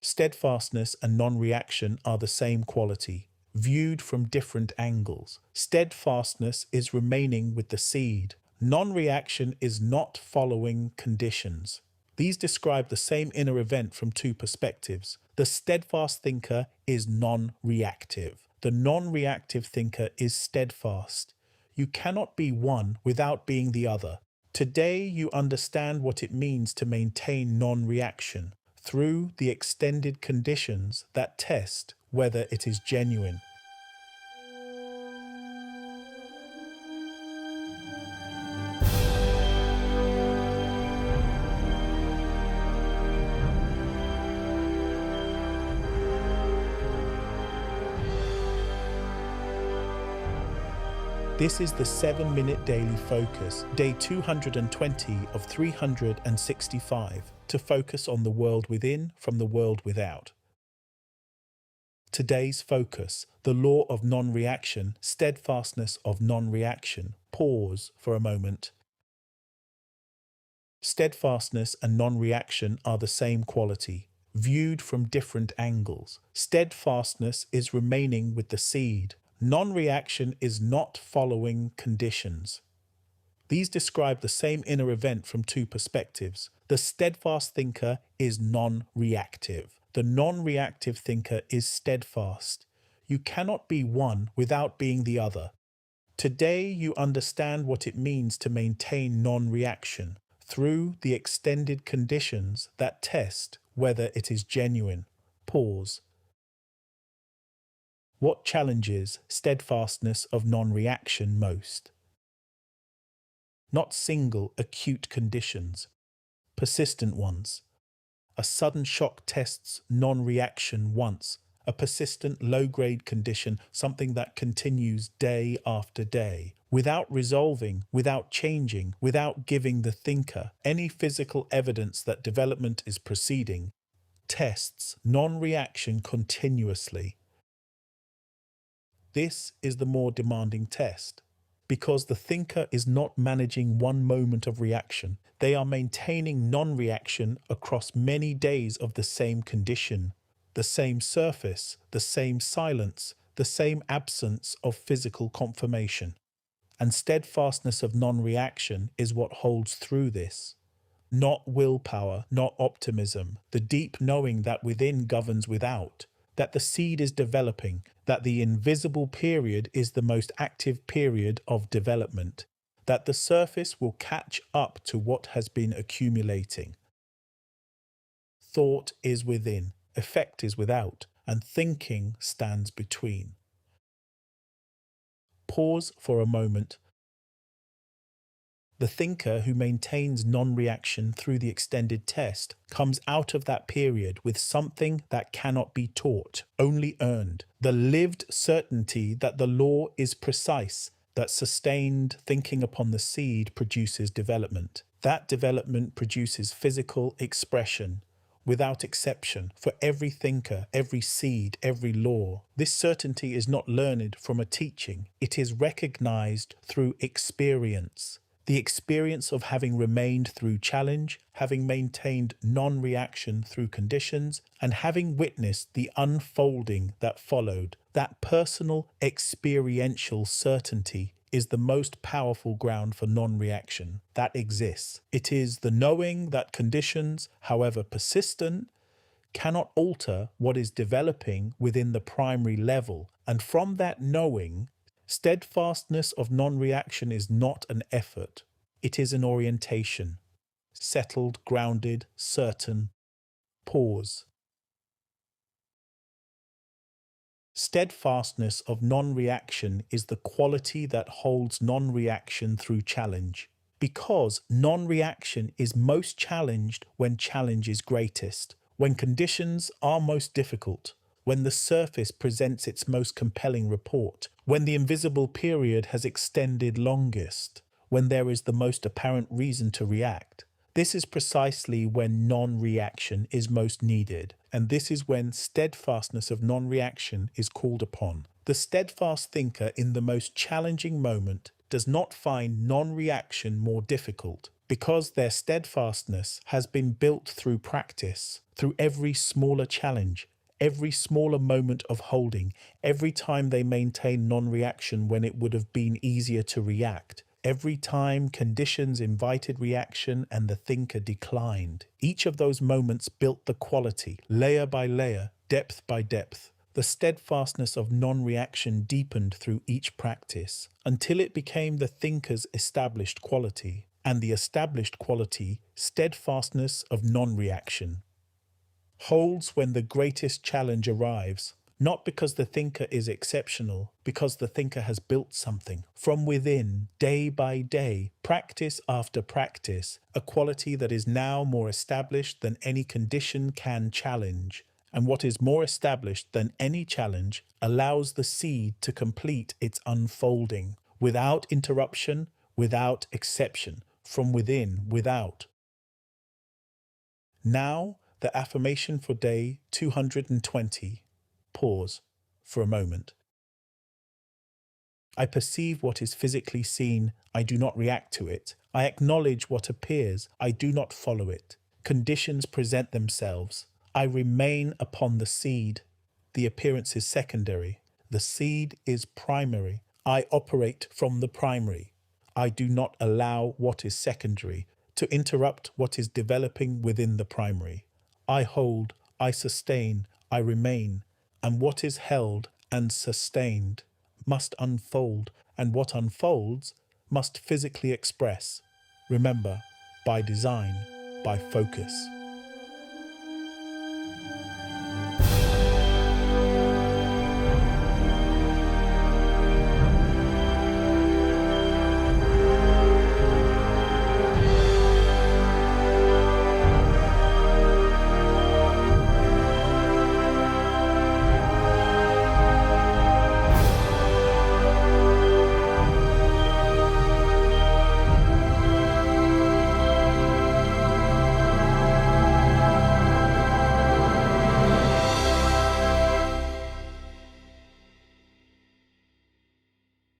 Steadfastness and non-reaction are the same quality, viewed from different angles. Steadfastness is remaining with the seed. Non-reaction is not following conditions. These describe the same inner event from two perspectives. The steadfast thinker is non-reactive. The non-reactive thinker is steadfast. You cannot be one without being the other. Today you understand what it means to maintain non-reaction through the extended conditions that test whether it is genuine. This is the 7-minute daily focus, day 220 of 365, to focus on the world within from the world without. Today's focus, the law of non-reaction, steadfastness of non-reaction. Pause for a moment. Steadfastness and non-reaction are the same quality, viewed from different angles. Steadfastness is remaining with the seed. Non-reaction is not following conditions. These describe the same inner event from two perspectives. The steadfast thinker is non-reactive. The non-reactive thinker is steadfast. You cannot be one without being the other. Today you understand what it means to maintain non-reaction through the extended conditions that test whether it is genuine. Pause. What challenges steadfastness of non-reaction most? Not single acute conditions, persistent ones. A sudden shock tests non-reaction once, a persistent low-grade condition, something that continues day after day, without resolving, without changing, without giving the thinker any physical evidence that development is proceeding, tests non-reaction continuously. This is the more demanding test, because the thinker is not managing one moment of reaction. They are maintaining non-reaction across many days of the same condition, the same surface, the same silence, the same absence of physical confirmation. And steadfastness of non-reaction is what holds through this. Not willpower, not optimism, the deep knowing that within governs without, that the seed is developing, that the invisible period is the most active period of development, that the surface will catch up to what has been accumulating. Thought is within, effect is without, and thinking stands between. Pause for a moment. The thinker who maintains non-reaction through the extended test comes out of that period with something that cannot be taught, only earned. The lived certainty that the law is precise, that sustained thinking upon the seed produces development. That development produces physical expression, without exception, for every thinker, every seed, every law. This certainty is not learned from a teaching. It is recognized through experience. The experience of having remained through challenge, having maintained non-reaction through conditions, and having witnessed the unfolding that followed. That personal experiential certainty is the most powerful ground for non-reaction that exists. It is the knowing that conditions, however persistent, cannot alter what is developing within the primary level, and from that knowing, steadfastness of non-reaction is not an effort, it is an orientation. Settled, grounded, certain. Pause. Steadfastness of non-reaction is the quality that holds non-reaction through challenge, because non-reaction is most challenged when challenge is greatest, when conditions are most difficult, when the surface presents its most compelling report, when the invisible period has extended longest, when there is the most apparent reason to react. This is precisely when non-reaction is most needed, and this is when steadfastness of non-reaction is called upon. The steadfast thinker in the most challenging moment does not find non-reaction more difficult, because their steadfastness has been built through practice, through every smaller challenge, every smaller moment of holding, every time they maintain non-reaction when it would have been easier to react, every time conditions invited reaction and the thinker declined. Each of those moments built the quality, layer by layer, depth by depth. The steadfastness of non-reaction deepened through each practice until it became the thinker's established quality, and the established quality, steadfastness of non-reaction, holds when the greatest challenge arrives, not because the thinker is exceptional, because the thinker has built something from within, day by day, practice after practice, a quality that is now more established than any condition can challenge. And what is more established than any challenge allows the seed to complete its unfolding, without interruption, without exception, from within, without. Now, the affirmation for day 220. Pause for a moment. I perceive what is physically seen. I do not react to it. I acknowledge what appears. I do not follow it. Conditions present themselves. I remain upon the seed. The appearance is secondary. The seed is primary. I operate from the primary. I do not allow what is secondary to interrupt what is developing within the primary. I hold, I sustain, I remain, and what is held and sustained must unfold, and what unfolds must physically express. Remember, by design, by focus.